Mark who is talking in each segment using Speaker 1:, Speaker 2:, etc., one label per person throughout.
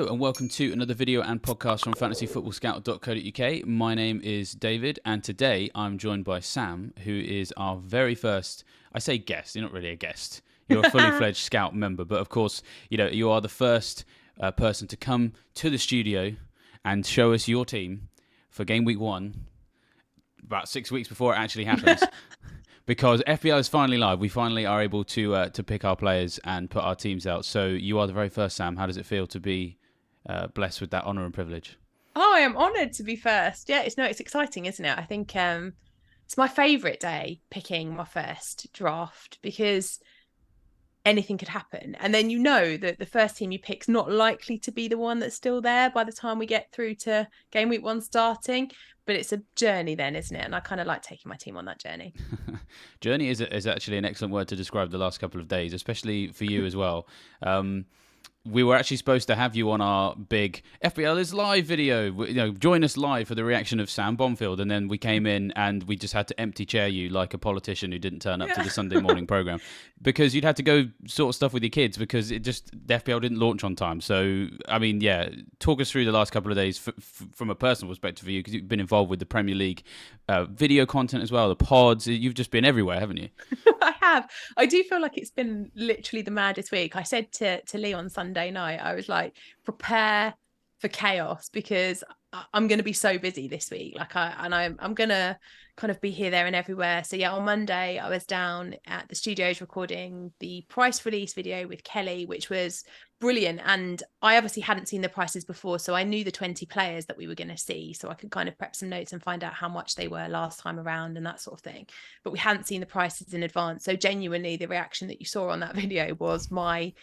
Speaker 1: Hello and welcome to another video and podcast from fantasyfootballscout.co.uk. My name is David and today I'm joined by Sam, who is our very first, I say guest, you're not really a guest, you're a fully fledged Scout member, but of course, you are the first person to come to the studio and show us your team for game week 1, about 6 weeks before it actually happens. Because FPL is finally live. We finally are able to pick our players and put our teams out. So you are the very first, Sam. How does it feel to be blessed with that honour and privilege?
Speaker 2: Oh, I am honoured to be first. Yeah, it's exciting, isn't it? I think it's my favourite day picking my first draft because anything could happen. And then you know that the first team you pick's not likely to be the one that's still there by the time we get through to game week 1 starting. But it's a journey then, isn't it? And I kind of like taking my team on that journey.
Speaker 1: Journey is actually an excellent word to describe the last couple of days, especially for you as well. We were actually supposed to have you on our big FPL is live video. Join us live for the reaction of Sam Bonfield, and then we came in and we just had to empty chair you like a politician who didn't turn up to the Sunday morning program because you'd had to go sort stuff with your kids because the FPL didn't launch on time. So I mean, yeah, talk us through the last couple of days from a personal perspective for you because you've been involved with the Premier League video content as well, the pods. You've just been everywhere, haven't you?
Speaker 2: I have. I do feel like it's been literally the maddest week. I said to Lee on Sunday night, I was like, prepare for chaos because I'm going to be so busy this week. I'm going to kind of be here, there and everywhere. So yeah, on Monday, I was down at the studios recording the price release video with Kelly, which was brilliant. And I obviously hadn't seen the prices before, so I knew the 20 players that we were going to see. So I could kind of prep some notes and find out how much they were last time around and that sort of thing. But we hadn't seen the prices in advance. So genuinely, the reaction that you saw on that video was my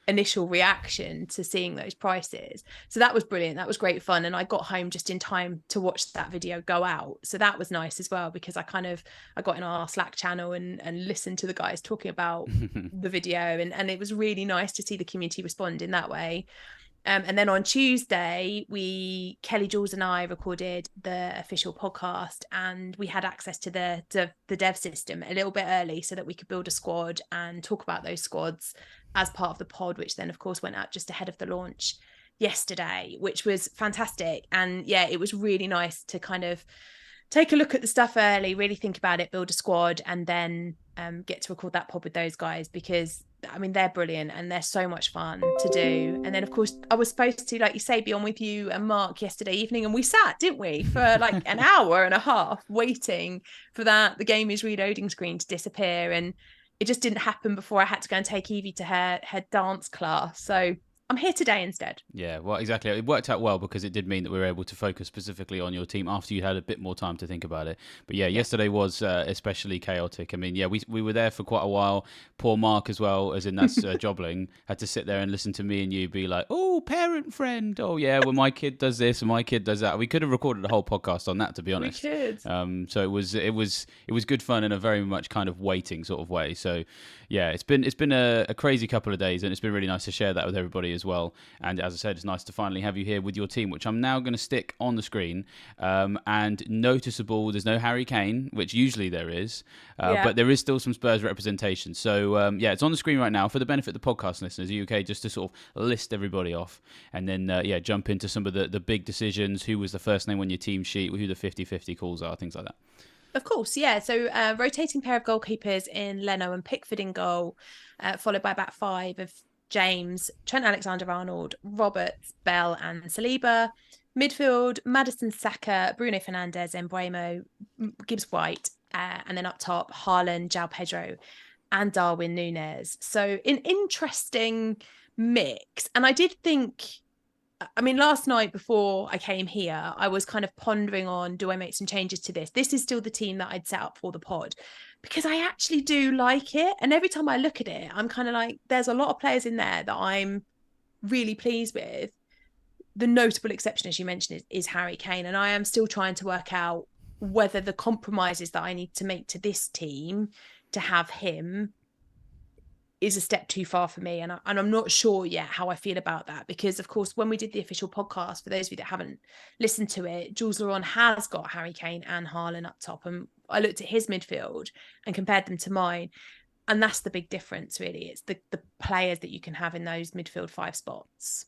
Speaker 2: initial reaction to seeing those prices. So that was brilliant. That was great fun. And I got home just in time to watch that video go out. So that was nice as well, because I got in our Slack channel and listened to the guys talking about the video. And it was really nice to see the community respond in that way. And then on Tuesday, Kelly, Jules and I recorded the official podcast and we had access to the dev system a little bit early so that we could build a squad and talk about those squads as part of the pod, which then of course went out just ahead of the launch yesterday, which was fantastic. And yeah, it was really nice to kind of take a look at the stuff early, really think about it, build a squad, and then get to record that pod with those guys because I mean, they're brilliant and they're so much fun to do. And then, of course, I was supposed to, like you say, be on with you and Mark yesterday evening. And we sat, didn't we, for like an hour and a half waiting for the game is reloading screen to disappear. And it just didn't happen before I had to go and take Evie to her dance class. So I'm here today instead.
Speaker 1: Yeah, well, exactly. It worked out well because it did mean that we were able to focus specifically on your team after you had a bit more time to think about it. But yeah, yesterday was especially chaotic. I mean, yeah, we were there for quite a while. Poor Mark as well, as in that's Jobling, had to sit there and listen to me and you be like, oh, parent friend. Oh, yeah, well, my kid does this and my kid does that. We could have recorded a whole podcast on that, to be honest.
Speaker 2: We could.
Speaker 1: So it was good fun in a very much kind of waiting sort of way. So yeah, it's been a crazy couple of days and it's been really nice to share that with everybody as well. And as I said, it's nice to finally have you here with your team, which I'm now going to stick on the screen. And noticeable, there's no Harry Kane, which usually there is, but there is still some Spurs representation. So yeah, it's on the screen right now for the benefit of the podcast listeners. Are you okay just to sort of list everybody off and then jump into some of the big decisions, who was the first name on your team sheet, who the 50-50 calls are, things like that?
Speaker 2: Of course, yeah. So rotating pair of goalkeepers in Leno and Pickford in goal, followed by about 5 of James, Trent Alexander-Arnold, Roberts, Bell and Saliba. Midfield, Maddison, Saka, Bruno Fernandes, Mbeumo, Gibbs-White, and then up top, Haaland, João Pedro and Darwin Núñez. So an interesting mix. And I did think, I mean, last night before I came here, I was kind of pondering on, do I make some changes to this? This is still the team that I'd set up for the pod because I actually do like it. And every time I look at it, I'm kind of like, there's a lot of players in there that I'm really pleased with. The notable exception, as you mentioned, is Harry Kane. And I am still trying to work out whether the compromises that I need to make to this team to have him is a step too far for me. And I'm not sure yet how I feel about that because, of course, when we did the official podcast, for those of you that haven't listened to it, Jules Laurent has got Harry Kane and Haaland up top. And I looked at his midfield and compared them to mine. And that's the big difference, really. It's the players that you can have in those midfield 5 spots.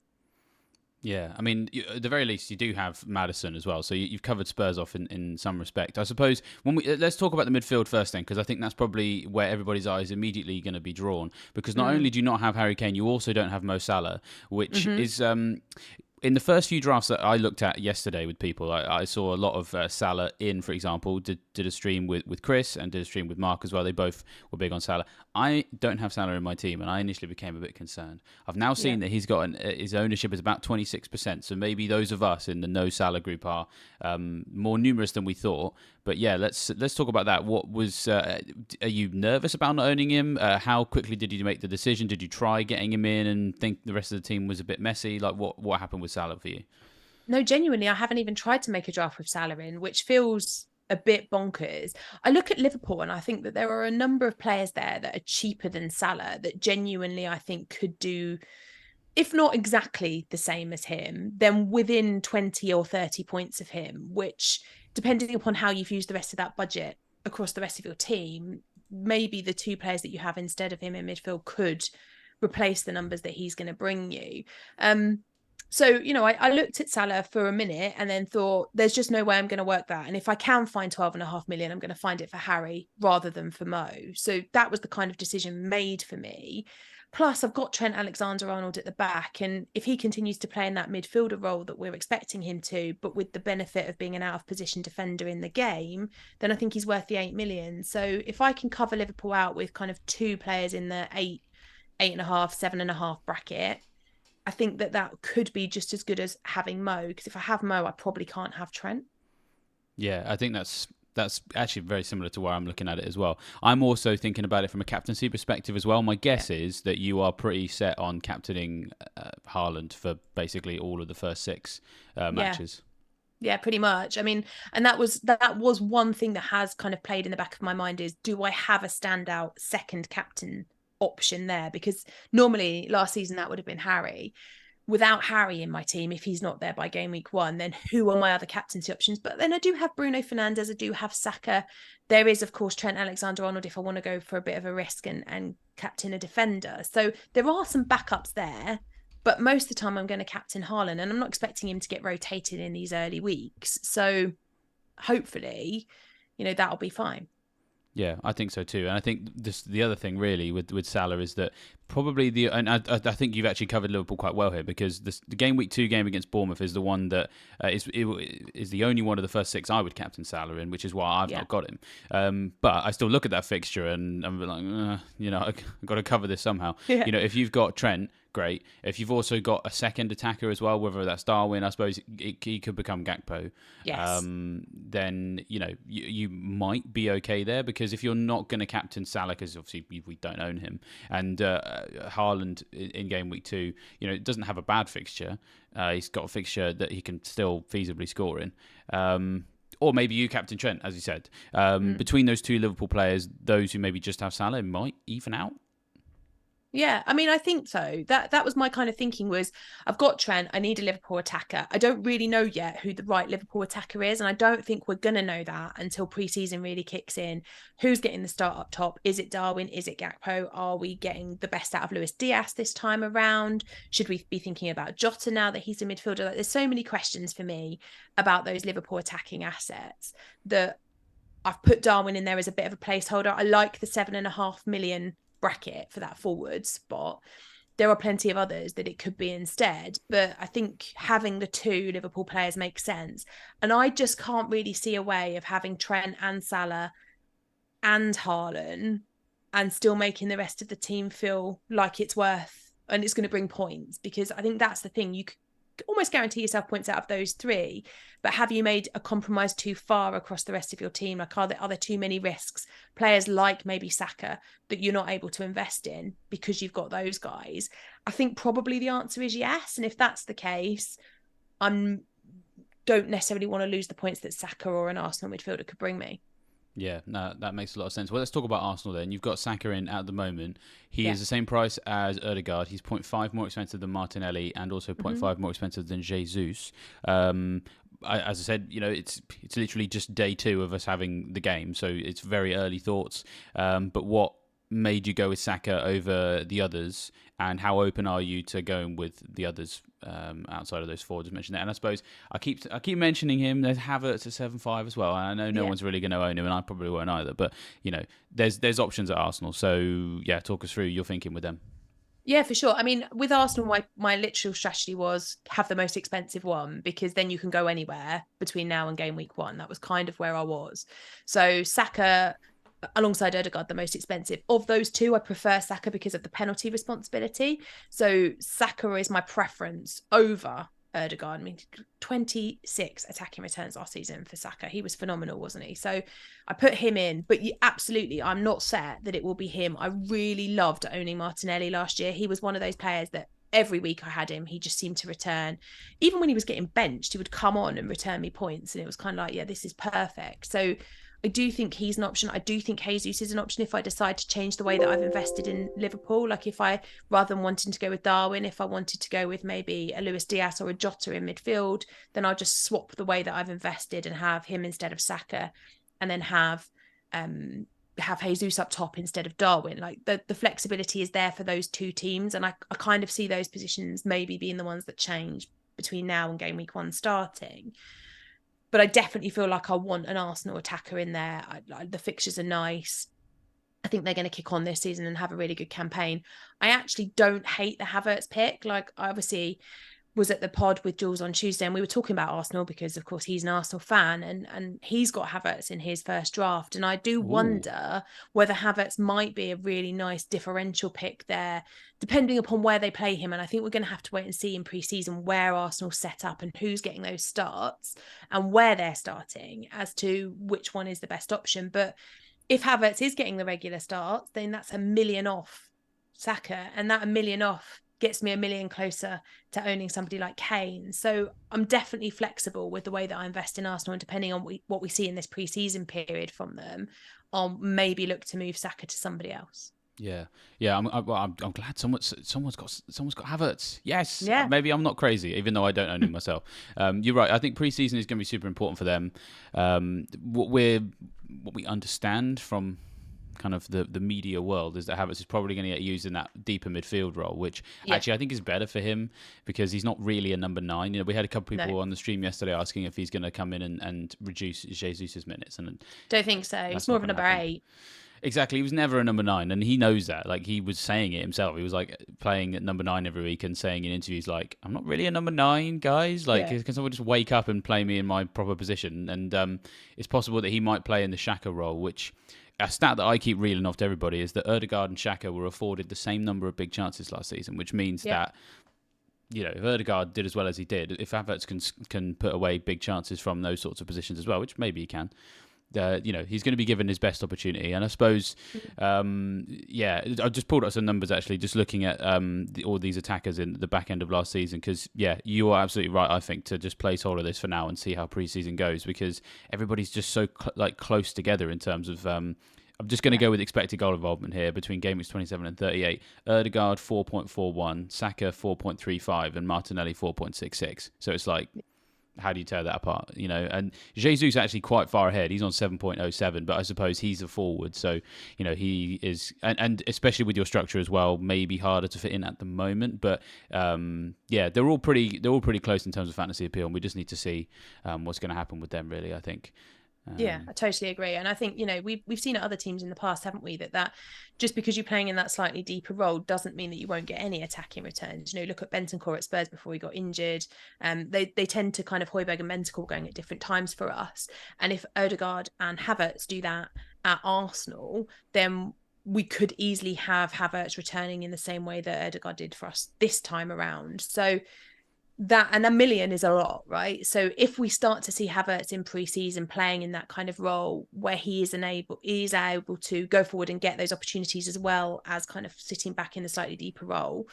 Speaker 1: Yeah, I mean, at the very least, you do have Maddison as well, so you've covered Spurs off in some respect. I suppose when we let's talk about the midfield first, then, because I think that's probably where everybody's eyes immediately going to be drawn. Because not only do you not have Harry Kane, you also don't have Mo Salah, which is in the first few drafts that I looked at yesterday with people, I saw a lot of Salah in, for example, did a stream with Chris and did a stream with Mark as well. They both were big on Salah. I don't have Salah in my team, and I initially became a bit concerned. I've now seen that he's got his ownership is about 26%, so maybe those of us in the no Salah group are more numerous than we thought. But yeah, let's talk about that. What was? Are you nervous about not owning him? How quickly did you make the decision? Did you try getting him in and think the rest of the team was a bit messy? Like what happened with Salah for you?
Speaker 2: No, genuinely, I haven't even tried to make a draft with Salah in, which feels a bit bonkers. I look at Liverpool and I think that there are a number of players there that are cheaper than Salah that genuinely I think could do, if not exactly the same as him, then within 20 or 30 points of him, which, depending upon how you've used the rest of that budget across the rest of your team, maybe the two players that you have instead of him in midfield could replace the numbers that he's going to bring you. So, I looked at Salah for a minute and then thought, there's just no way I'm going to work that. And if I can find 12.5 million, I'm going to find it for Harry rather than for Mo. So that was the kind of decision made for me. Plus, I've got Trent Alexander-Arnold at the back. And if he continues to play in that midfielder role that we're expecting him to, but with the benefit of being an out-of-position defender in the game, then I think he's worth the 8 million. So if I can cover Liverpool out with kind of two players in the 8.5, 7.5 bracket, I think that could be just as good as having Mo, because if I have Mo, I probably can't have Trent.
Speaker 1: Yeah, I think that's actually very similar to where I'm looking at it as well. I'm also thinking about it from a captaincy perspective as well. My guess is that you are pretty set on captaining Haaland for basically all of the first six matches.
Speaker 2: Yeah, pretty much. I mean, and that was one thing that has kind of played in the back of my mind is, do I have a standout second captain option there? Because normally last season that would have been Harry. Without Harry in my team, if he's not there by game week 1, then who are my other captaincy options? But then I do have Bruno Fernandes, I do have Saka. There is, of course, Trent Alexander-Arnold if I want to go for a bit of a risk and captain a defender. So there are some backups there, but most of the time I'm going to captain Haaland, and I'm not expecting him to get rotated in these early weeks. So hopefully, that'll be fine.
Speaker 1: Yeah, I think so too. And I think the other thing really with Salah is that probably and I think you've actually covered Liverpool quite well here, because the game week 2 game against Bournemouth is the one that is the only one of the first 6 I would captain Salah in, which is why I've not got him. But I still look at that fixture and I'm like, I've got to cover this somehow. Yeah. If you've got Trent, great. If you've also got a second attacker as well, whether that's Darwin, I suppose he could become Gakpo.
Speaker 2: Yes.
Speaker 1: Then you might be okay there, because if you're not going to captain Salah, because obviously we don't own him, and Haaland in game week 2, doesn't have a bad fixture. He's got a fixture that he can still feasibly score in. Or maybe you captain Trent, as you said. Between those two Liverpool players, those who maybe just have Salah might even out.
Speaker 2: Yeah, I mean, I think so. That was my kind of thinking was, I've got Trent, I need a Liverpool attacker. I don't really know yet who the right Liverpool attacker is, and I don't think we're going to know that until pre-season really kicks in. Who's getting the start up top? Is it Darwin? Is it Gakpo? Are we getting the best out of Luis Diaz this time around? Should we be thinking about Jota now that he's a midfielder? There's so many questions for me about those Liverpool attacking assets that I've put Darwin in there as a bit of a placeholder. I like the 7.5 million bracket for that forward spot. There are plenty of others that it could be instead, but I think having the two Liverpool players makes sense. And I just can't really see a way of having Trent and Salah and Haaland and still making the rest of the team feel like it's worth and it's going to bring points, because I think that's the thing. You could almost guarantee yourself points out of those 3, but have you made a compromise too far across the rest of your team? Like, are there too many risks, players like maybe Saka, that you're not able to invest in because you've got those guys? I think probably the answer is yes, and if that's the case, I don't necessarily want to lose the points that Saka or an Arsenal midfielder could bring me.
Speaker 1: Yeah, no, that makes a lot of sense. Well, let's talk about Arsenal then. You've got Saka in at the moment. He is the same price as Ødegaard. He's 0.5 more expensive than Martinelli, and also 0.5 more expensive than Jesus. As I said, it's literally just day 2 of us having the game, so it's very early thoughts. But what made you go with Saka over the others, and how open are you to going with the others outside of those four just mentioned there? And I suppose I keep mentioning him. There's Havertz at 7.5 as well. And I know no one's really going to own him, and I probably won't either. But there's options at Arsenal. So yeah, talk us through your thinking with them.
Speaker 2: Yeah, for sure. I mean, with Arsenal, my literal strategy was have the most expensive one, because then you can go anywhere between now and game week 1. That was kind of where I was. So Saka alongside Odegaard, the most expensive. Of those two, I prefer Saka because of the penalty responsibility. So Saka is my preference over Odegaard. I mean, 26 attacking returns last season for Saka. He was phenomenal, wasn't he? So I put him in, but absolutely, I'm not set that it will be him. I really loved owning Martinelli last year. He was one of those players that every week I had him, he just seemed to return. Even when he was getting benched, he would come on and return me points. And it was kind of like, yeah, this is perfect. So I do think he's an option. I do think Jesus is an option if I decide to change the way that I've invested in Liverpool. Like if I, rather than wanting to go with Darwin, if I wanted to go with maybe a Luis Diaz or a Jota in midfield, then I'll just swap the way that I've invested and have him instead of Saka, and then have Jesus up top instead of Darwin. Like the flexibility is there for those two teams. And I kind of see those positions maybe being the ones that change between now and game week 1 starting. But I definitely feel like I want an Arsenal attacker in there. The fixtures are nice. I think they're going to kick on this season and have a really good campaign. I actually don't hate the Havertz pick. Like, I obviously was at the pod with Jules on Tuesday, and we were talking about Arsenal because, of course, he's an Arsenal fan, and he's got Havertz in his first draft. And I do wonder whether Havertz might be a really nice differential pick there, depending upon where they play him. And I think we're going to have to wait and see in pre-season where Arsenal set up and who's getting those starts and where they're starting as to which one is the best option. But if Havertz is getting the regular starts, then that's $1 million off Saka, and that $1 million off gets me $1 million closer to owning somebody like Kane. So I'm definitely flexible with the way that I invest in Arsenal, and depending on what we see in this pre-season period from them, I'll maybe look to move Saka to somebody else.
Speaker 1: Yeah. I'm glad someone's got Havertz. Yes.
Speaker 2: Yeah.
Speaker 1: Maybe I'm not crazy, even though I don't own him myself. You're right. I think preseason is going to be super important for them. What we understand from kind of the media world is that Havertz is probably going to get used in that deeper midfield role, which actually I think is better for him because he's not really a number 9. We had a couple of people on the stream yesterday asking if he's going to come in and reduce Jesus' minutes, and
Speaker 2: don't think so. He's more of a number 8.
Speaker 1: Exactly. He was never a number 9, and he knows that. Like, he was saying it himself. He was like playing at number 9 every week and saying in interviews like, I'm not really a number 9, guys. Like, can someone just wake up and play me in my proper position? And it's possible that he might play in the Xhaka role, which a stat that I keep reeling off to everybody is that Odegaard and Xhaka were afforded the same number of big chances last season, which means that, if Odegaard did as well as he did, if Havertz can put away big chances from those sorts of positions as well, which maybe he can, he's going to be given his best opportunity. And I suppose, I just pulled up some numbers actually, just looking at all these attackers in the back end of last season, because, you are absolutely right, I think, to just placeholder this for now and see how preseason goes, because everybody's just so close together in terms of... I'm just going to go with expected goal involvement here between game weeks 27 and 38. Odegaard 4.41, Saka 4.35, and Martinelli 4.66. So it's like... how do you tear that apart? And Jesus actually quite far ahead. He's on 7.07, but I suppose he's a forward. So, he is, and especially with your structure as well, maybe harder to fit in at the moment. But they're all pretty close in terms of fantasy appeal, and we just need to see what's going to happen with them, really, I think.
Speaker 2: I totally agree. And I think, we've seen at other teams in the past, haven't we, that just because you're playing in that slightly deeper role doesn't mean that you won't get any attacking returns. Look at Bentancur at Spurs before he got injured. They tend to kind of Højbjerg and Bentancur going at different times for us. And if Odegaard and Havertz do that at Arsenal, then we could easily have Havertz returning in the same way that Odegaard did for us this time around. So that, and $1 million is a lot, right? So if we start to see Havertz in pre-season playing in that kind of role where he is able to go forward and get those opportunities as well as kind of sitting back in the slightly deeper role,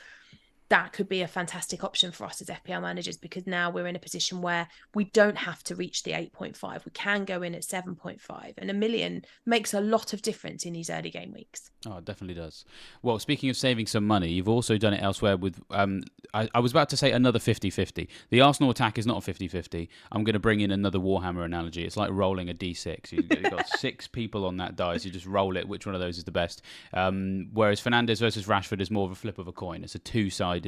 Speaker 2: that could be a fantastic option for us as FPL managers, because now we're in a position where we don't have to reach the 8.5. We can go in at 7.5, and a million makes a lot of difference in these early game weeks.
Speaker 1: Oh, it definitely does. Well, speaking of saving some money, you've also done it elsewhere with, I was about to say another 50-50. The Arsenal attack is not a 50-50. I'm going to bring in another Warhammer analogy. It's like rolling a D6. You've got 6 people on that dice. You just roll it. Which one of those is the best? Whereas Fernandes versus Rashford is more of a flip of a coin. It's a two-sided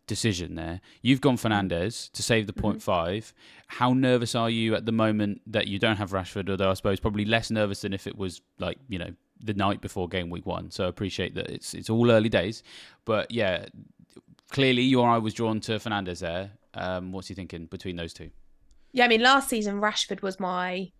Speaker 1: decision there. You've gone Fernandes to save the 0.5. How nervous are you at the moment that you don't have Rashford? Although I suppose probably less nervous than if it was like, the night before game week 1. So I appreciate that it's all early days. But yeah, clearly your eye was drawn to Fernandes there. What's he thinking between those two?
Speaker 2: Yeah, I mean, last season Rashford was my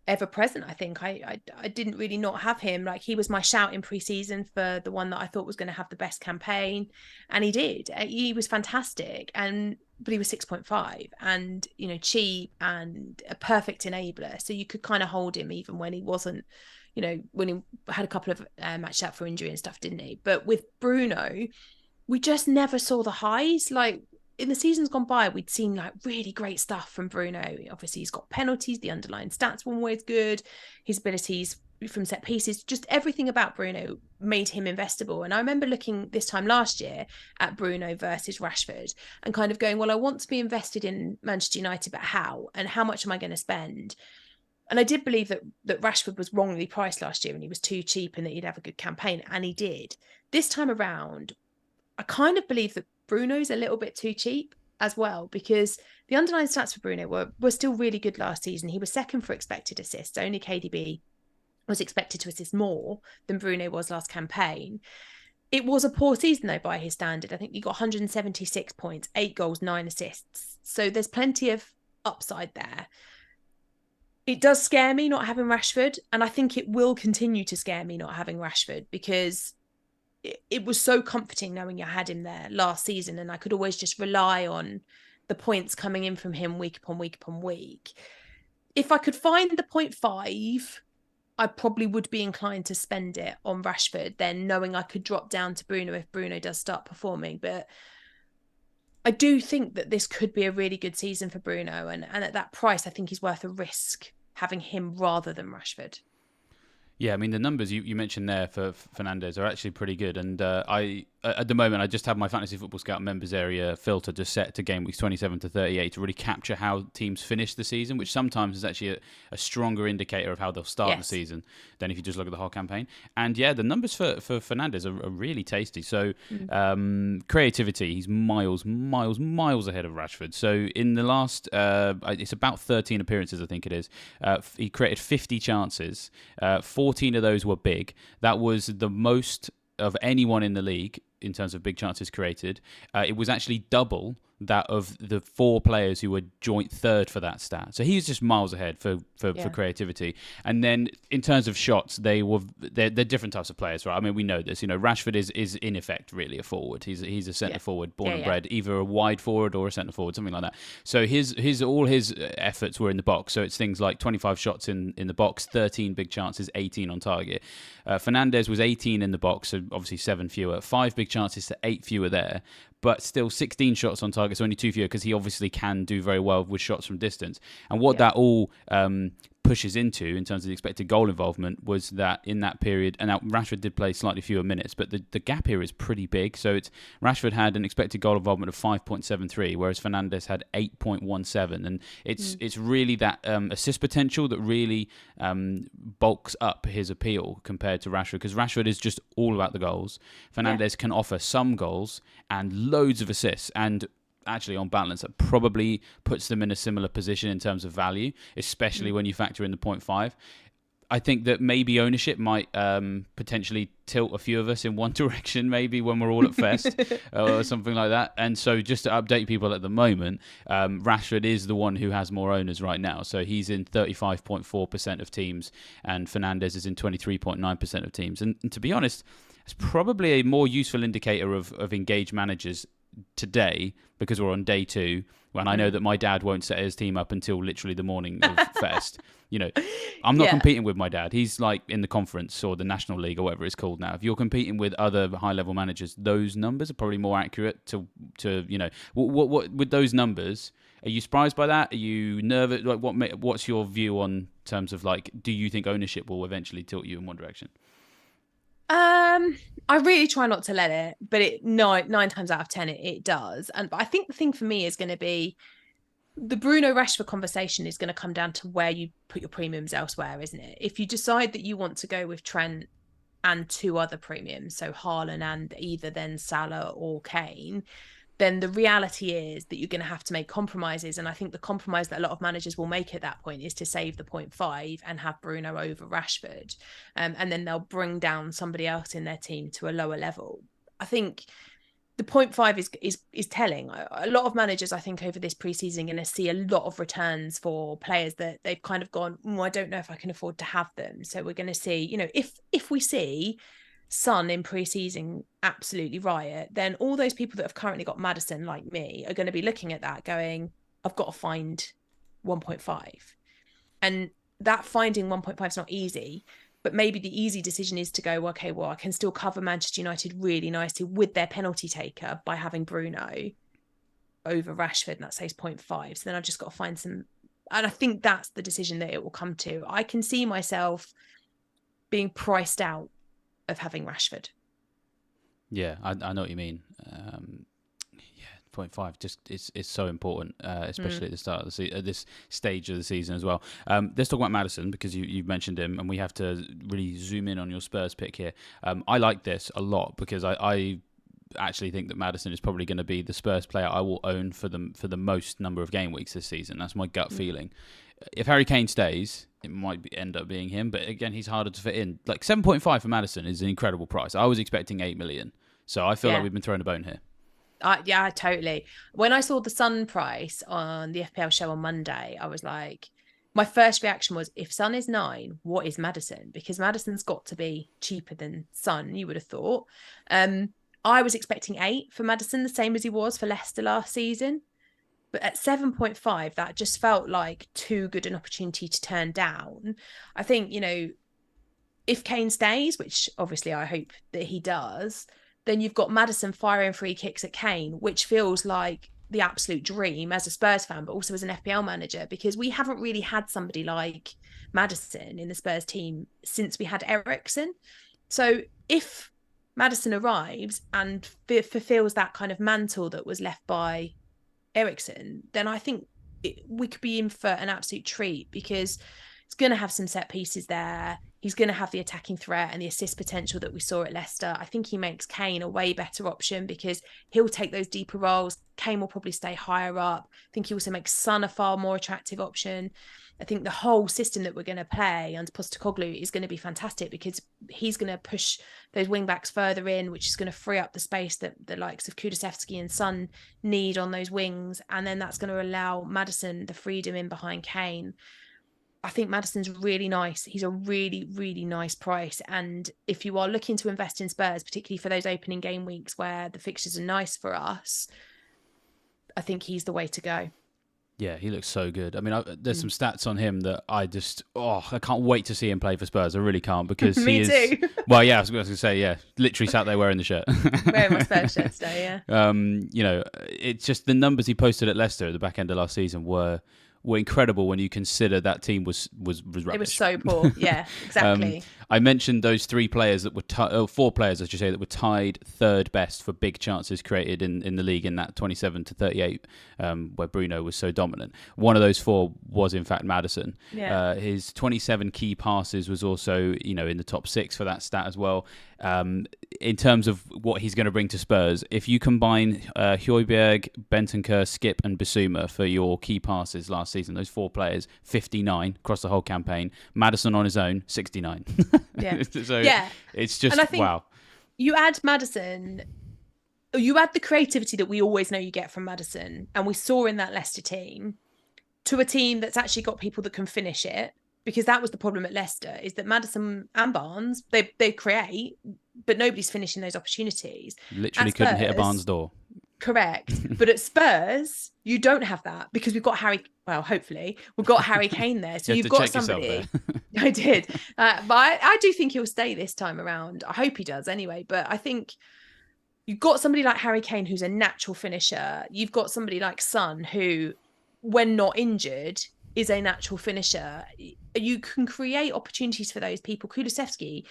Speaker 2: ever present. I think I didn't really not have him. Like, he was my shout in pre-season for the one that I thought was going to have the best campaign, and he did. He was fantastic, but he was 6.5 and cheap and a perfect enabler, so you could kind of hold him even when he wasn't, when he had a couple of matched out for injury and stuff, didn't he? But with Bruno, we just never saw the highs. Like, in the seasons gone by, we'd seen like really great stuff from Bruno. Obviously, he's got penalties. The underlying stats were always good. His abilities from set pieces, just everything about Bruno made him investable. And I remember looking this time last year at Bruno versus Rashford and kind of going, well, I want to be invested in Manchester United, but how? And how much am I going to spend? And I did believe that Rashford was wrongly priced last year and he was too cheap and that he'd have a good campaign. And he did. This time around, I kind of believe that Bruno's a little bit too cheap as well, because the underlying stats for Bruno were still really good last season. He was second for expected assists. Only KDB was expected to assist more than Bruno was last campaign. It was a poor season, though, by his standard. I think he got 176 points, 8 goals, 9 assists. So there's plenty of upside there. It does scare me not having Rashford, and I think it will continue to scare me not having Rashford, because it was so comforting knowing I had him there last season and I could always just rely on the points coming in from him week upon week upon week. If I could find the 0.5, I probably would be inclined to spend it on Rashford, then knowing I could drop down to Bruno if Bruno does start performing. But I do think that this could be a really good season for Bruno, and at that price, I think he's worth a risk having him rather than Rashford.
Speaker 1: Yeah, I mean, the numbers you mentioned there for Fernandes are actually pretty good. And I at the moment, I just have my Fantasy Football Scout members area filter just set to game weeks 27 to 38 to really capture how teams finish the season, which sometimes is actually a stronger indicator of how they'll start the season than if you just look at the whole campaign. And yeah, the numbers for Fernandes are really tasty. So creativity, he's miles ahead of Rashford. So in the last, it's about 13 appearances, I think it is, he created 50 chances. 14 of those were big. That was the most of anyone in the league in terms of big chances created. It was actually double that of the 4 players who were joint third for that stat. So he's just miles ahead for creativity. And then in terms of shots, they're different types of players, right? I mean, we know this. Rashford is in effect really a forward. He's a centre forward, born and bred, either a wide forward or a centre forward, something like that. So all his efforts were in the box. So it's things like 25 shots in the box, 13 big chances, 18 on target. Fernandes was 18 in the box, so obviously 7 fewer. 5 big chances to 8 fewer there. But still 16 shots on target, so only 2 fewer, because he obviously can do very well with shots from distance. And what that all pushes into in terms of the expected goal involvement was that in that period, and now Rashford did play slightly fewer minutes, but the gap here is pretty big. So Rashford had an expected goal involvement of 5.73, whereas Fernandes had 8.17, and it's really that assist potential that really bulks up his appeal compared to Rashford, because Rashford is just all about the goals. Fernandes can offer some goals and loads of assists, and actually on balance that probably puts them in a similar position in terms of value, especially when you factor in the 0.5. I think that maybe ownership might potentially tilt a few of us in one direction, maybe when we're all at Fest or something like that. And so just to update people at the moment, Rashford is the one who has more owners right now. So he's in 35.4% of teams and Fernandes is in 23.9% of teams. And to be honest, it's probably a more useful indicator of engaged managers today, because we're on day 2, when I know that my dad won't set his team up until literally the morning of Fest. I'm not competing with my dad. He's like in the conference or the National League or whatever it's called now. If you're competing with other high-level managers, those numbers are probably more accurate to what with those numbers. Are you surprised by that? Are you nervous? Like, what's your view on terms of like, do you think ownership will eventually tilt you in one direction?
Speaker 2: I really try not to let it, but nine times out of 10 it does. But I think the thing for me is going to be the Bruno Rashford conversation is going to come down to where you put your premiums elsewhere, isn't it? If you decide that you want to go with Trent and 2 other premiums, so Haaland and either then Salah or Kane, then the reality is that you're going to have to make compromises. And I think the compromise that a lot of managers will make at that point is to save the 0.5 and have Bruno over Rashford. And then they'll bring down somebody else in their team to a lower level. I think the 0.5 is telling. A lot of managers, I think, over this preseason are going to see a lot of returns for players that they've kind of gone, I don't know if I can afford to have them. So we're going to see, if we see Son in pre-season absolutely riot, then all those people that have currently got Maddison, like me, are going to be looking at that going, I've got to find 1.5. And that finding 1.5 is not easy, but maybe the easy decision is to go, okay, well, I can still cover Manchester United really nicely with their penalty taker by having Bruno over Rashford, and that saves 0.5. So then I've just got to find some, and I think that's the decision that it will come to. I can see myself being priced out of having Rashford.
Speaker 1: Yeah, I know what you mean. 0.5 just it's so important, especially at the start of at this stage of the season as well. Let's talk about Maddison, because you mentioned him, and we have to really zoom in on your Spurs pick here. I like this a lot because I actually think that Maddison is probably going to be the Spurs player I will own for the most number of game weeks this season. That's my gut feeling. If Harry Kane stays, it might end up being him, but again, he's harder to fit in. Like 7.5 for Maddison is an incredible price. I was expecting 8 million, so I feel like we've been throwing a bone here.
Speaker 2: Yeah, totally. When I saw the Sun price on the FPL show on Monday, I was like, my first reaction was, if Sun is 9, what is Maddison? Because Maddison's got to be cheaper than Sun, you would have thought. I was expecting 8 for Maddison, the same as he was for Leicester last season. But at 7.5, that just felt like too good an opportunity to turn down. I think, if Kane stays, which obviously I hope that he does, then you've got Maddison firing free kicks at Kane, which feels like the absolute dream as a Spurs fan, but also as an FPL manager, because we haven't really had somebody like Maddison in the Spurs team since we had Eriksen. So if Maddison arrives and fulfills that kind of mantle that was left by Eriksen, then I think we could be in for an absolute treat, because it's going to have some set pieces there. He's going to have the attacking threat and the assist potential that we saw at Leicester. I think he makes Kane a way better option because he'll take those deeper roles. Kane will probably stay higher up. I think he also makes Son a far more attractive option. I think the whole system that we're going to play under Postecoglou is going to be fantastic, because he's going to push those wing backs further in, which is going to free up the space that the likes of Kulusevski and Son need on those wings. And then that's going to allow Maddison the freedom in behind Kane. I think Maddison's really nice. He's a really, really nice price. And if you are looking to invest in Spurs, particularly for those opening game weeks where the fixtures are nice for us, I think he's the way to go.
Speaker 1: Yeah, he looks so good. I mean, there's some stats on him that I can't wait to see him play for Spurs. I really can't, because
Speaker 2: Me too.
Speaker 1: Well, yeah, I was going to say, yeah, literally sat there wearing the shirt.
Speaker 2: Wearing my Spurs shirt today, yeah.
Speaker 1: It's just the numbers he posted at Leicester at the back end of last season were incredible when you consider that team was rubbish.
Speaker 2: It was so poor. Yeah, exactly.
Speaker 1: I mentioned those 3 players that were 4 players, I should say, that were tied third best for big chances created in the league in that 27 to 38, where Bruno was so dominant. One of those 4 was in fact Maddison.
Speaker 2: Yeah.
Speaker 1: His 27 key passes was also in the top 6 for that stat as well. In terms of what he's going to bring to Spurs, if you combine Højbjerg, Bentancur, Skip and Bissouma for your key passes last season, those 4 players, 59 across the whole campaign. Maddison on his own, 69.
Speaker 2: Yeah.
Speaker 1: So
Speaker 2: yeah.
Speaker 1: It's just,
Speaker 2: and I think
Speaker 1: wow.
Speaker 2: You add Maddison, you add the creativity that we always know you get from Maddison, and we saw in that Leicester team, to a team that's actually got people that can finish it. Because that was the problem at Leicester, is that Maddison and Barnes, they create, but nobody's finishing those opportunities.
Speaker 1: Literally couldn't hit a Barnes door.
Speaker 2: Correct. But at Spurs, you don't have that because we've got hopefully we've got Harry Kane there. So
Speaker 1: You have
Speaker 2: you've
Speaker 1: to
Speaker 2: got
Speaker 1: check yourself
Speaker 2: somebody.
Speaker 1: there.
Speaker 2: I did. But I do think he'll stay this time around. I hope he does anyway. But I think you've got somebody like Harry Kane who's a natural finisher. You've got somebody like Son who, when not injured, is a natural finisher. You can create opportunities for those people. Kulusevski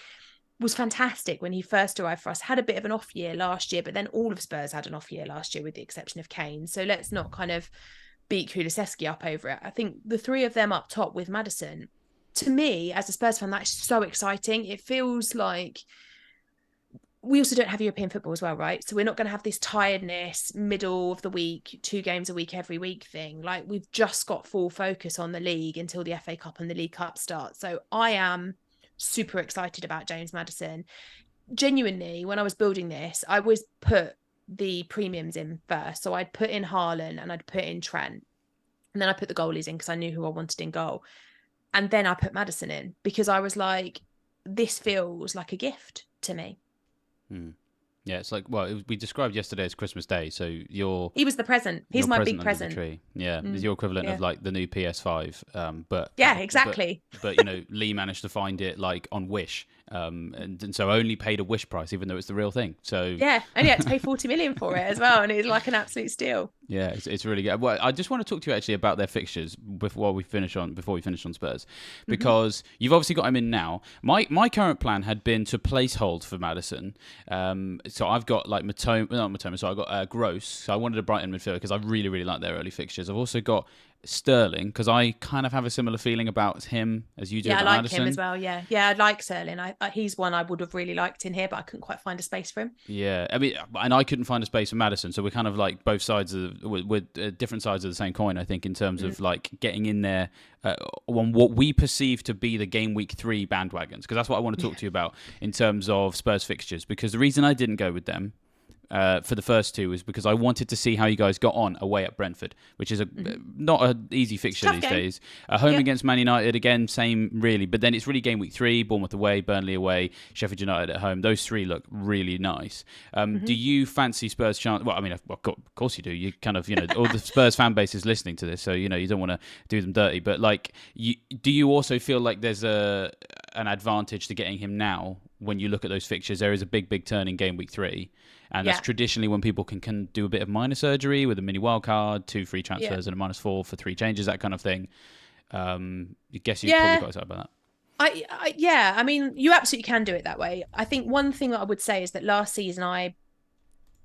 Speaker 2: was fantastic when he first arrived for us, had a bit of an off year last year, but then all of Spurs had an off year last year with the exception of Kane. So let's not kind of beat Kulusevski up over it. I think the three of them up top with Maddison, to me, as a Spurs fan, that's so exciting. It feels like we also don't have European football as well, right? So we're not going to have this tiredness, middle of the week, 2 games a week every week thing. Like we've just got full focus on the league until the FA Cup and the League Cup start. So I am super excited about James Maddison. Genuinely, when I was building this, I always put the premiums in first. So I'd put in Haaland and I'd put in Trent. And then I put the goalies in because I knew who I wanted in goal. And then I put Maddison in because I was like, this feels like a gift to me.
Speaker 1: Yeah, it's like, well, we described yesterday as Christmas Day, so
Speaker 2: he was the present. He's my big present.
Speaker 1: Under the tree. Yeah, it's your equivalent of like the new PS5. But
Speaker 2: yeah, exactly.
Speaker 1: But Lee managed to find it like on Wish, and so only paid a Wish price, even though it's the real thing. So
Speaker 2: yeah, and he had to pay 40 million for it as well, and it was like an absolute steal.
Speaker 1: Yeah, it's really good. Well, I just want to talk to you actually about their fixtures before we finish on Spurs, because you've obviously got him in now. My current plan had been to placehold for Maddison. So I've got like Matoma. So I've got Gross. So I wanted a Brighton midfielder because I really really like their early fixtures. I've also got Sterling because I kind of have a similar feeling about him as you do.
Speaker 2: Yeah, I
Speaker 1: about
Speaker 2: like
Speaker 1: Maddison.
Speaker 2: him as well. Yeah, I like Sterling. He's one I would have really liked in here, but I couldn't quite find a space for him.
Speaker 1: Yeah, I mean, and I couldn't find a space for Maddison, so we're kind of like both sides of we're different sides of the same coin. I think in terms of like getting in there on what we perceive to be the game week 3 bandwagons, because that's what I want to talk to you about in terms of Spurs fixtures. Because the reason I didn't go with them for the first 2 is because I wanted to see how you guys got on away at Brentford, which is not an easy fixture these days. Home against Man United, again, same really, but then it's really game week 3, Bournemouth away, Burnley away, Sheffield United at home. Those 3 look really nice. Do you fancy Spurs chance? Well, I mean, of course you do. You kind of, all the Spurs fan base is listening to this, so, you don't want to do them dirty, but like, do you also feel like there's an advantage to getting him now when you look at those fixtures? There is a big turn in game week 3. And that's traditionally when people can do a bit of minor surgery with a mini wild card, 2 free transfers and a -4 for 3 changes, that kind of thing. I guess you've probably got to say about that.
Speaker 2: I mean, you absolutely can do it that way. I think one thing that I would say is that last season I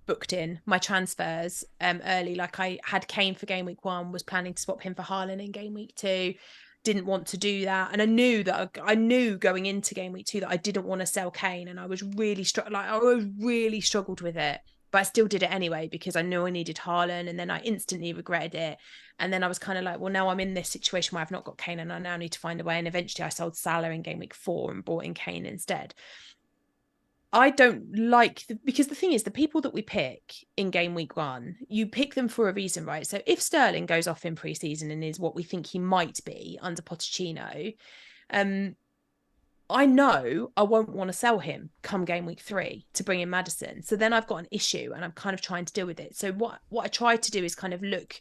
Speaker 2: booked in my transfers early. Like I had Kane for game week 1, was planning to swap him for Haaland in game week 2. Didn't want to do that, and I knew going into game week 2 that I didn't want to sell Kane, and I was really struggled with it, but I still did it anyway because I knew I needed Haaland, and then I instantly regretted it, and then I was kind of like, well, now I'm in this situation where I've not got Kane, and I now need to find a way, and eventually I sold Salah in game week 4 and bought in Kane instead. I don't like because the thing is, the people that we pick in game week 1, you pick them for a reason, right? So if Sterling goes off in pre-season and is what we think he might be under Pochettino, I know I won't want to sell him come game week 3 to bring in Maddison. So then I've got an issue and I'm kind of trying to deal with it. So what I try to do is kind of look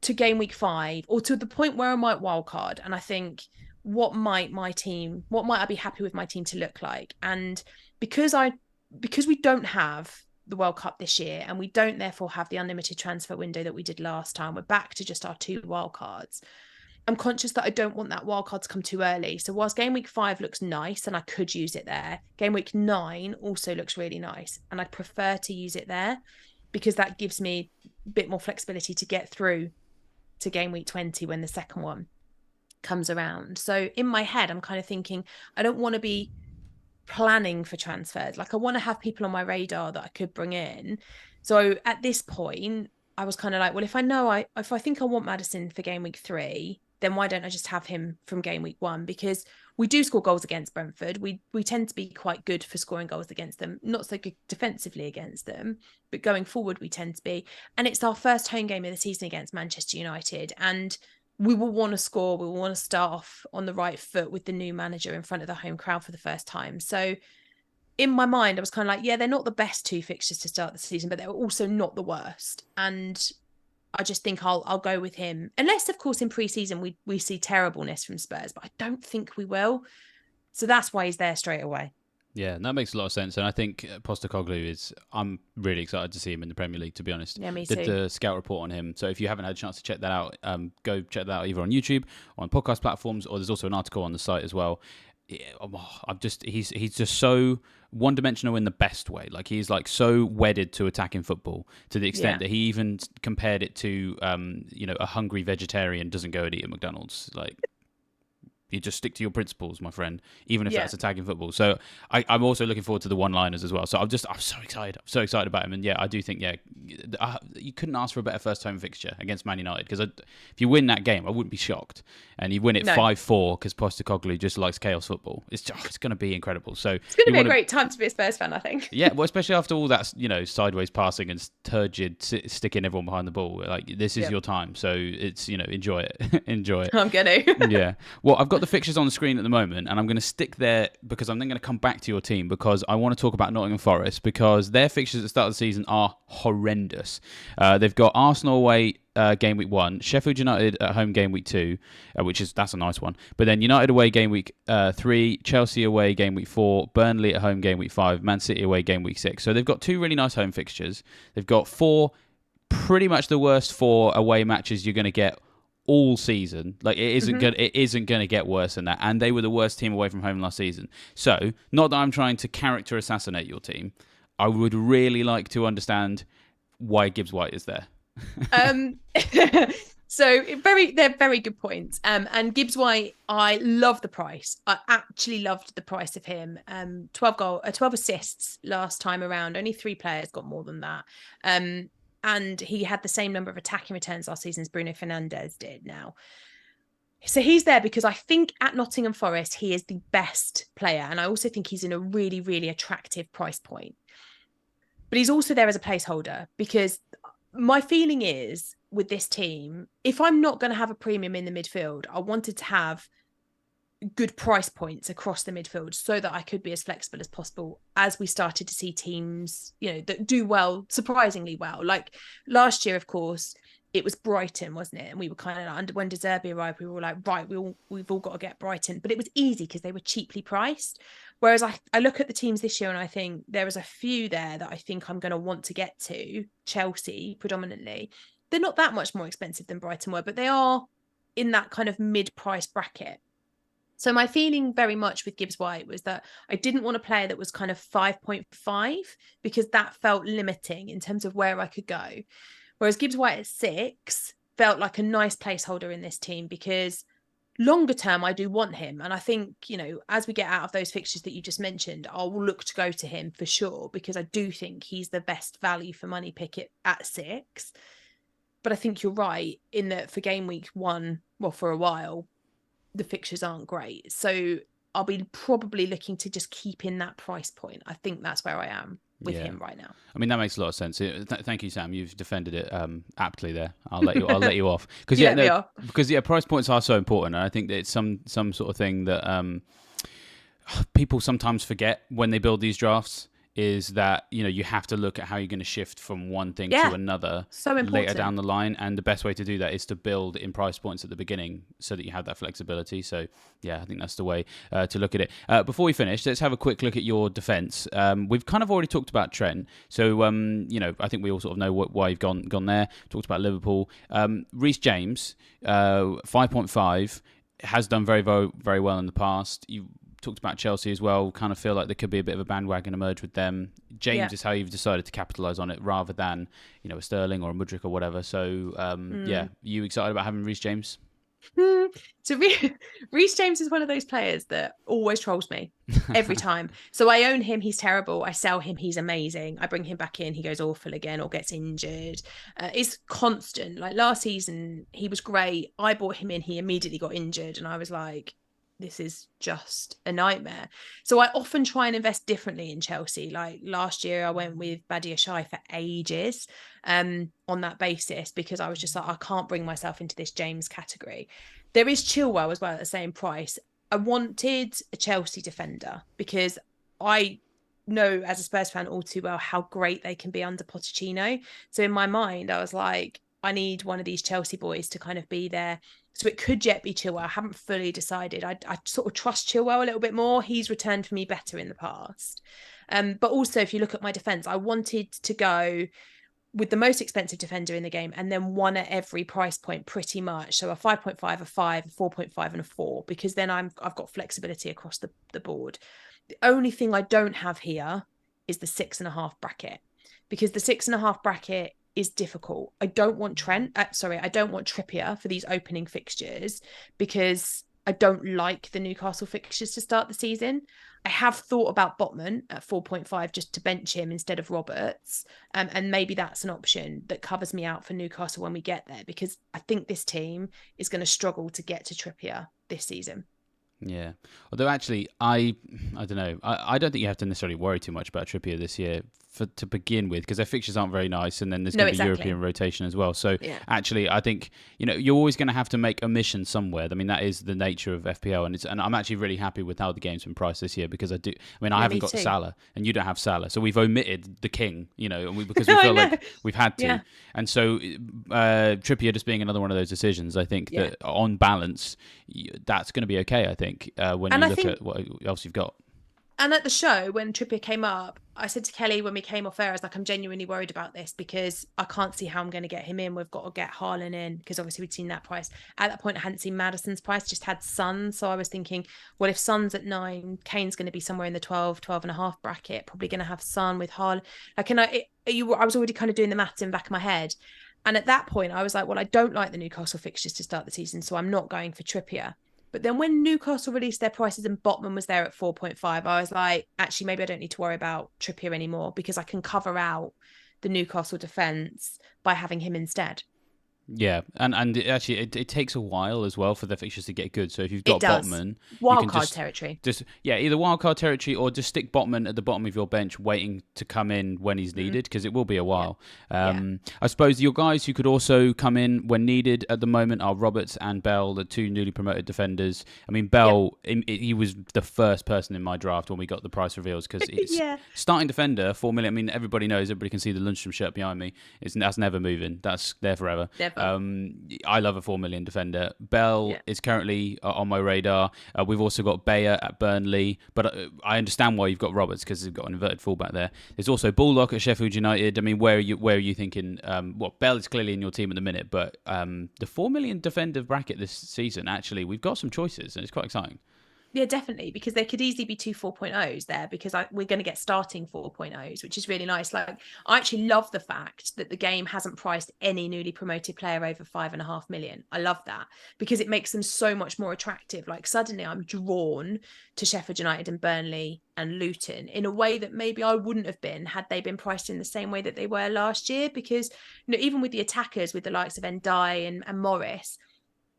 Speaker 2: to game week 5 or to the point where I might wildcard, and I think, what might I be happy with my team to look like? And because we don't have the World Cup this year, and we don't therefore have the unlimited transfer window that we did last time, we're back to just our 2 wildcards. I'm conscious that I don't want that wildcard to come too early. So whilst game week 5 looks nice and I could use it there, game week 9 also looks really nice, and I'd prefer to use it there because that gives me a bit more flexibility to get through to game week 20 when the second one comes around. So in my head, I'm kind of thinking, I don't want to be planning for transfers. Like I want to have people on my radar that I could bring in. So at this point, I was kind of like, well, if I think I want Maddison for game week 3, then why don't I just have him from game week 1? Because we do score goals against Brentford. We tend to be quite good for scoring goals against them. Not so good defensively against them, but going forward, we tend to be. And it's our first home game of the season against Manchester United. And we will want to score. We will want to start off on the right foot with the new manager in front of the home crowd for the first time. So in my mind, I was kind of like, yeah, they're not the best two fixtures to start the season, but they're also not the worst. And I just think I'll go with him, unless, of course, in pre-season we see terribleness from Spurs, but I don't think we will. So that's why he's there straight away.
Speaker 1: Yeah, that makes a lot of sense. And I think Postecoglou I'm really excited to see him in the Premier League, to be honest.
Speaker 2: Yeah, me
Speaker 1: Did
Speaker 2: too.
Speaker 1: the scout report on him. So if you haven't had a chance to check that out, go check that out either on YouTube or on podcast platforms, or there's also an article on the site as well. He's just so one-dimensional in the best way. Like, he's like so wedded to attacking football to the extent that he even compared it to a hungry vegetarian doesn't go and eat at McDonald's. Like, you just stick to your principles, my friend, even if that's attacking football. So I'm also looking forward to the one-liners as well. So I'm so excited. I'm so excited about him. And yeah, I do think, you couldn't ask for a better first-home fixture against Man United, because if you win that game, I wouldn't be shocked. And you win it 5-4 because Postecoglou just likes chaos football. It's going to be incredible. So
Speaker 2: it's going to be a great time to be a Spurs fan, I think.
Speaker 1: Yeah, well, especially after all that, sideways passing and turgid sticking everyone behind the ball. Like, this is your time. So it's, enjoy it. Enjoy it.
Speaker 2: I'm going to.
Speaker 1: Yeah. Well, I've got the fixtures on the screen at the moment, and I'm going to stick there because I'm then going to come back to your team, because I want to talk about Nottingham Forest, because their fixtures at the start of the season are horrendous. They've got Arsenal away game week 1, Sheffield United at home game week 2, that's a nice one. But then United away game week 3, Chelsea away game week 4, Burnley at home game week 5, Man City away game week 6. So they've got 2 really nice home fixtures. They've got 4 pretty much the worst 4 away matches you're going to get all season. Like, it isn't going to get worse than that. And they were the worst team away from home last season. So, not that I'm trying to character assassinate your team, I would really like to understand why Gibbs White is there.
Speaker 2: So they're very good points. And Gibbs White, I love the price. I actually loved the price of him. 12 assists last time around. Only 3 players got more than that. And he had the same number of attacking returns last season as Bruno Fernandes did now. So he's there because I think at Nottingham Forest, he is the best player. And I also think he's in a really, really attractive price point. But he's also there as a placeholder, because my feeling is with this team, if I'm not going to have a premium in the midfield, I wanted to have good price points across the midfield so that I could be as flexible as possible as we started to see teams, that do well, surprisingly well. Like last year, of course, it was Brighton, wasn't it? And we were kind of like, when De Zerbi arrived, we were like, right, we've all got to get Brighton. But it was easy because they were cheaply priced. Whereas I look at the teams this year and I think there is a few there that I think I'm going to want to get to. Chelsea, predominantly. They're not that much more expensive than Brighton were, but they are in that kind of mid-price bracket. So my feeling very much with Gibbs White was that I didn't want a player that was kind of 5.5, because that felt limiting in terms of where I could go. Whereas Gibbs White at 6 felt like a nice placeholder in this team, because longer term, I do want him. And I think, as we get out of those fixtures that you just mentioned, I will look to go to him for sure, because I do think he's the best value for money pick at 6. But I think you're right in that for game week 1, well, for a while, the fixtures aren't great. So I'll be probably looking to just keep in that price point. I think that's where I am with him right now.
Speaker 1: I mean, that makes a lot of sense. Thank you, Sam. You've defended it aptly there. I'll let you off because price points are so important, and I think that it's some sort of thing that people sometimes forget when they build these drafts. Is that you have to look at how you're going to shift from one thing to another later down the line, and the best way to do that is to build in price points at the beginning so that you have that flexibility. So I think that's the way to look at it. Before we finish, let's have a quick look at your defence. We've kind of already talked about Trent, so I think we all sort of know why you've gone there. Talked about Liverpool. Reece James, 5.5, has done very, very, very well in the past. You talked about Chelsea as well. Kind of feel like there could be a bit of a bandwagon emerge with them. James is how you've decided to capitalise on it rather than a Sterling or a Mudryk or whatever. So you excited about having Reece James?
Speaker 2: So Reece James is one of those players that always trolls me every time. So I own him, he's terrible. I sell him, he's amazing. I bring him back in, he goes awful again or gets injured. It's constant. Like last season, he was great. I bought him in, he immediately got injured, and I was like, this is just a nightmare. So I often try and invest differently in Chelsea. Like last year, I went with Badia Shai for ages on that basis, because I was just like, I can't bring myself into this James category. There is Chilwell as well at the same price. I wanted a Chelsea defender because I know as a Spurs fan all too well how great they can be under Pochettino. So in my mind, I was like, I need one of these Chelsea boys to kind of be there. So it could yet be Chilwell. I haven't fully decided. I sort of trust Chilwell a little bit more. He's returned for me better in the past. But also, if you look at my defence, I wanted to go with the most expensive defender in the game and then one at every price point pretty much. So a 5.5, a 5, a 4.5 and a 4, because then I've got flexibility across the board. The only thing I don't have here is the 6.5 bracket, because the 6.5 bracket is difficult. I don't want Trippier for these opening fixtures because I don't like the Newcastle fixtures to start the season. I have thought about Botman at 4.5 just to bench him instead of Roberts. And maybe that's an option that covers me out for Newcastle when we get there, because I think this team is going to struggle to get to Trippier this season.
Speaker 1: Yeah. Although actually, I don't know. I don't think you have to necessarily worry too much about Trippier this year to begin with, because their fixtures aren't very nice, and then there's going to be European rotation as well. So actually, I think you're always going to have to make omissions somewhere. I mean, that is the nature of FPL, and I'm actually really happy with how the game's been priced this year, because I haven't got Salah, and you don't have Salah, so we've omitted the king, because we feel like we've had to, and so Trippier just being another one of those decisions. I think that on balance, that's going to be okay. I think when you look at what else you've got.
Speaker 2: And at the show, when Trippier came up, I said to Kelly when we came off air, I was like, I'm genuinely worried about this because I can't see how I'm going to get him in. We've got to get Haaland in, because obviously we'd seen that price. At that point, I hadn't seen Maddison's price, just had Son. So I was thinking, well, if Son's at 9, Kane's going to be somewhere in the 12.5 bracket, probably going to have Son with Haaland. I was already kind of doing the maths in the back of my head. And at that point, I was like, well, I don't like the Newcastle fixtures to start the season, so I'm not going for Trippier. But then when Newcastle released their prices and Botman was there at 4.5, I was like, actually, maybe I don't need to worry about Trippier anymore, because I can cover out the Newcastle defence by having him instead.
Speaker 1: Yeah, and it takes a while as well for the fixtures to get good. So if you've got Botman,
Speaker 2: wildcard territory.
Speaker 1: Either wildcard territory or just stick Botman at the bottom of your bench, waiting to come in when he's needed, because it will be a while. I suppose your guys who could also come in when needed at the moment are Roberts and Bell, the two newly promoted defenders. I mean, Bell, he was the first person in my draft when we got the price reveals, because it's starting defender, 4 million. I mean, everybody can see the Lundstrom shirt behind me. That's never moving. That's there forever.
Speaker 2: Never.
Speaker 1: I love a 4 million defender. Bell is currently on my radar. We've also got Bayer at Burnley, but I understand why you've got Roberts, because they've got an inverted fullback there. There's also Bullock at Sheffield United. I mean, where are you thinking? Bell is clearly in your team at the minute, but the 4 million defender bracket this season, actually, we've got some choices, and it's quite exciting.
Speaker 2: Yeah, definitely, because there could easily be 2 4.0s there, because we're going to get starting 4.0s, which is really nice. Like, I actually love the fact that the game hasn't priced any newly promoted player over 5.5 million. I love that, because it makes them so much more attractive. Like, suddenly I'm drawn to Sheffield United and Burnley and Luton in a way that maybe I wouldn't have been had they been priced in the same way that they were last year. Because even with the attackers, with the likes of Ndiaye and Morris,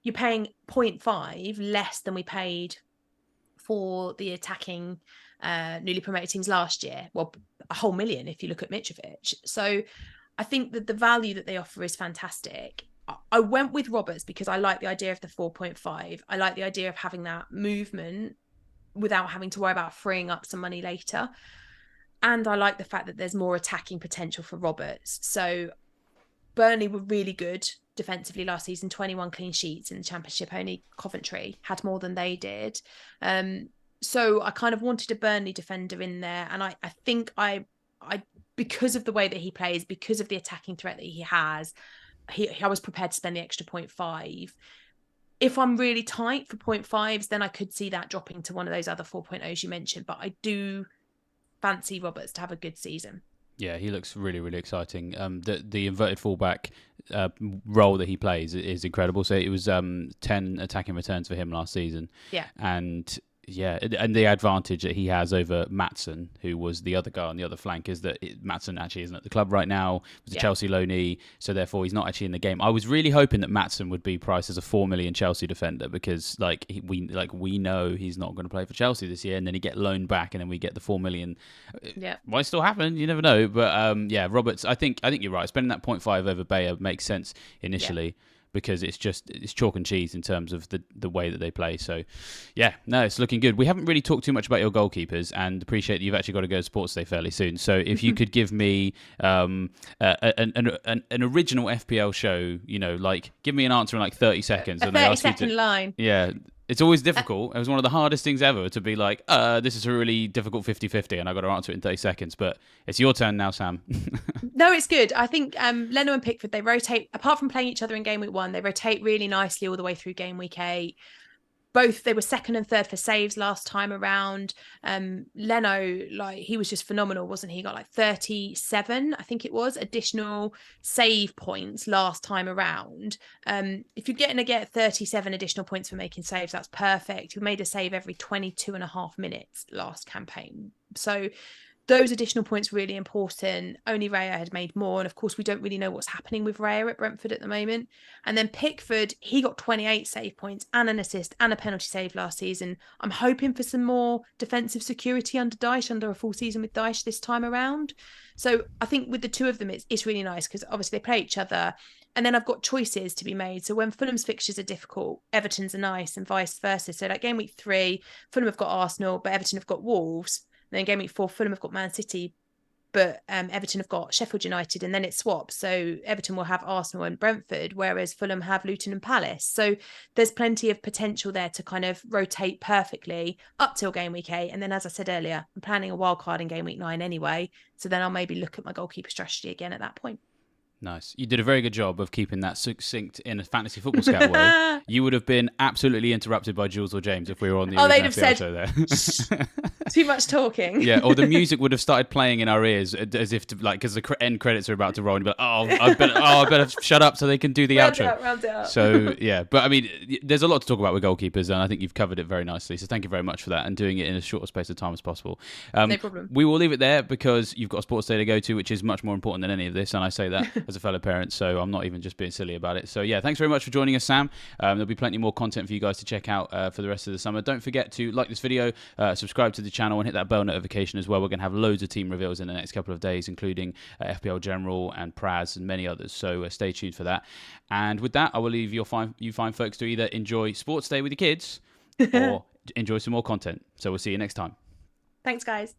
Speaker 2: you're paying 0.5 less than we paid for the attacking newly promoted teams last year. Well, a whole million if you look at Mitrovic. So I think that the value that they offer is fantastic. I went with Roberts because I like the idea of the 4.5. I like the idea of having that movement without having to worry about freeing up some money later. And I like the fact that there's more attacking potential for Roberts. So Burnley were really good defensively last season, 21 clean sheets in the Championship. Only Coventry had more than they did. So I kind of wanted a Burnley defender in there. And I think I because of the way that he plays, because of the attacking threat that he has, I was prepared to spend the extra 0.5. If I'm really tight for 0.5s, then I could see that dropping to one of those other 4.0s you mentioned. But I do fancy Roberts to have a good season.
Speaker 1: Yeah, he looks really, really exciting. The inverted fullback role that he plays is incredible. So it was 10 attacking returns for him last season.
Speaker 2: Yeah.
Speaker 1: And the advantage that he has over Maatsen, who was the other guy on the other flank, is that Maatsen actually isn't at the club right now. He's a Chelsea loanee, so therefore he's not actually in the game. I was really hoping that Maatsen would be priced as a 4 million Chelsea defender, because we know he's not going to play for Chelsea this year, and then he get loaned back, and then we get the 4 million.
Speaker 2: Yeah,
Speaker 1: might still happen. You never know. But Roberts, I think you're right. Spending that 0.5 over Bayer makes sense initially. Yeah. because it's chalk and cheese in terms of the way that they play. So, yeah, no, it's looking good. We haven't really talked too much about your goalkeepers, and appreciate that you've actually got to go to Sports Day fairly soon. So, if you could give me an original FPL show, like give me an answer in like 30 seconds, and they ask you to,
Speaker 2: line.
Speaker 1: yeah. It's always difficult. It was one of the hardest things ever to be like, this is a really difficult 50-50 and I've got to answer it in 30 seconds. But it's your turn now, Sam.
Speaker 2: No, it's good. I think Leno and Pickford, they rotate, apart from playing each other in game week 1, they rotate really nicely all the way through game week 8. Both, they were second and third for saves last time around. Leno, like, he was just phenomenal, wasn't he? He got like 37, I think it was, additional save points last time around. If you're going to get 37 additional points for making saves, that's perfect. He made a save every 22 and a half minutes last campaign. So those additional points really important. Only Raya had made more. And of course, we don't really know what's happening with Raya at Brentford at the moment. And then Pickford, he got 28 save points and an assist and a penalty save last season. I'm hoping for some more defensive security under Dyche, under a full season with Dyche this time around. So I think with the two of them, it's really nice because obviously they play each other. And then I've got choices to be made. So when Fulham's fixtures are difficult, Everton's are nice and vice versa. So like game week 3, Fulham have got Arsenal, but Everton have got Wolves. And then game week 4, Fulham have got Man City, but Everton have got Sheffield United, and then it swaps. So Everton will have Arsenal and Brentford, whereas Fulham have Luton and Palace. So there's plenty of potential there to kind of rotate perfectly up till game week 8. And then, as I said earlier, I'm planning a wild card in game week 9 anyway. So then I'll maybe look at my goalkeeper strategy again at that point.
Speaker 1: Nice. You did a very good job of keeping that succinct in a fantasy football scout way. You would have been absolutely interrupted by Jules or James if we were on the
Speaker 2: they'd have said,
Speaker 1: show there.
Speaker 2: Too much talking.
Speaker 1: Yeah, or the music would have started playing in our ears as if to, like, because the end credits are about to roll and you'd be like, I better shut up so they can do the outro.
Speaker 2: Round it up.
Speaker 1: So yeah, but I mean, there's a lot to talk about with goalkeepers, and I think you've covered it very nicely. So thank you very much for that and doing it in as short a space of time as possible.
Speaker 2: No problem.
Speaker 1: We will leave it there because you've got a sports day to go to, which is much more important than any of this, and I say that as a fellow parent, so I'm not even just being silly about it. So yeah, thanks very much for joining us, Sam. There'll be plenty more content for you guys to check out for the rest of the summer. Don't forget to like this video, subscribe to the channel, and hit that bell notification as well. We're going to have loads of team reveals in the next couple of days, including FPL General and Praz and many others. So stay tuned for that. And with that, I will leave you fine folks to either enjoy Sports Day with your kids or enjoy some more content. So we'll see you next time.
Speaker 2: Thanks, guys.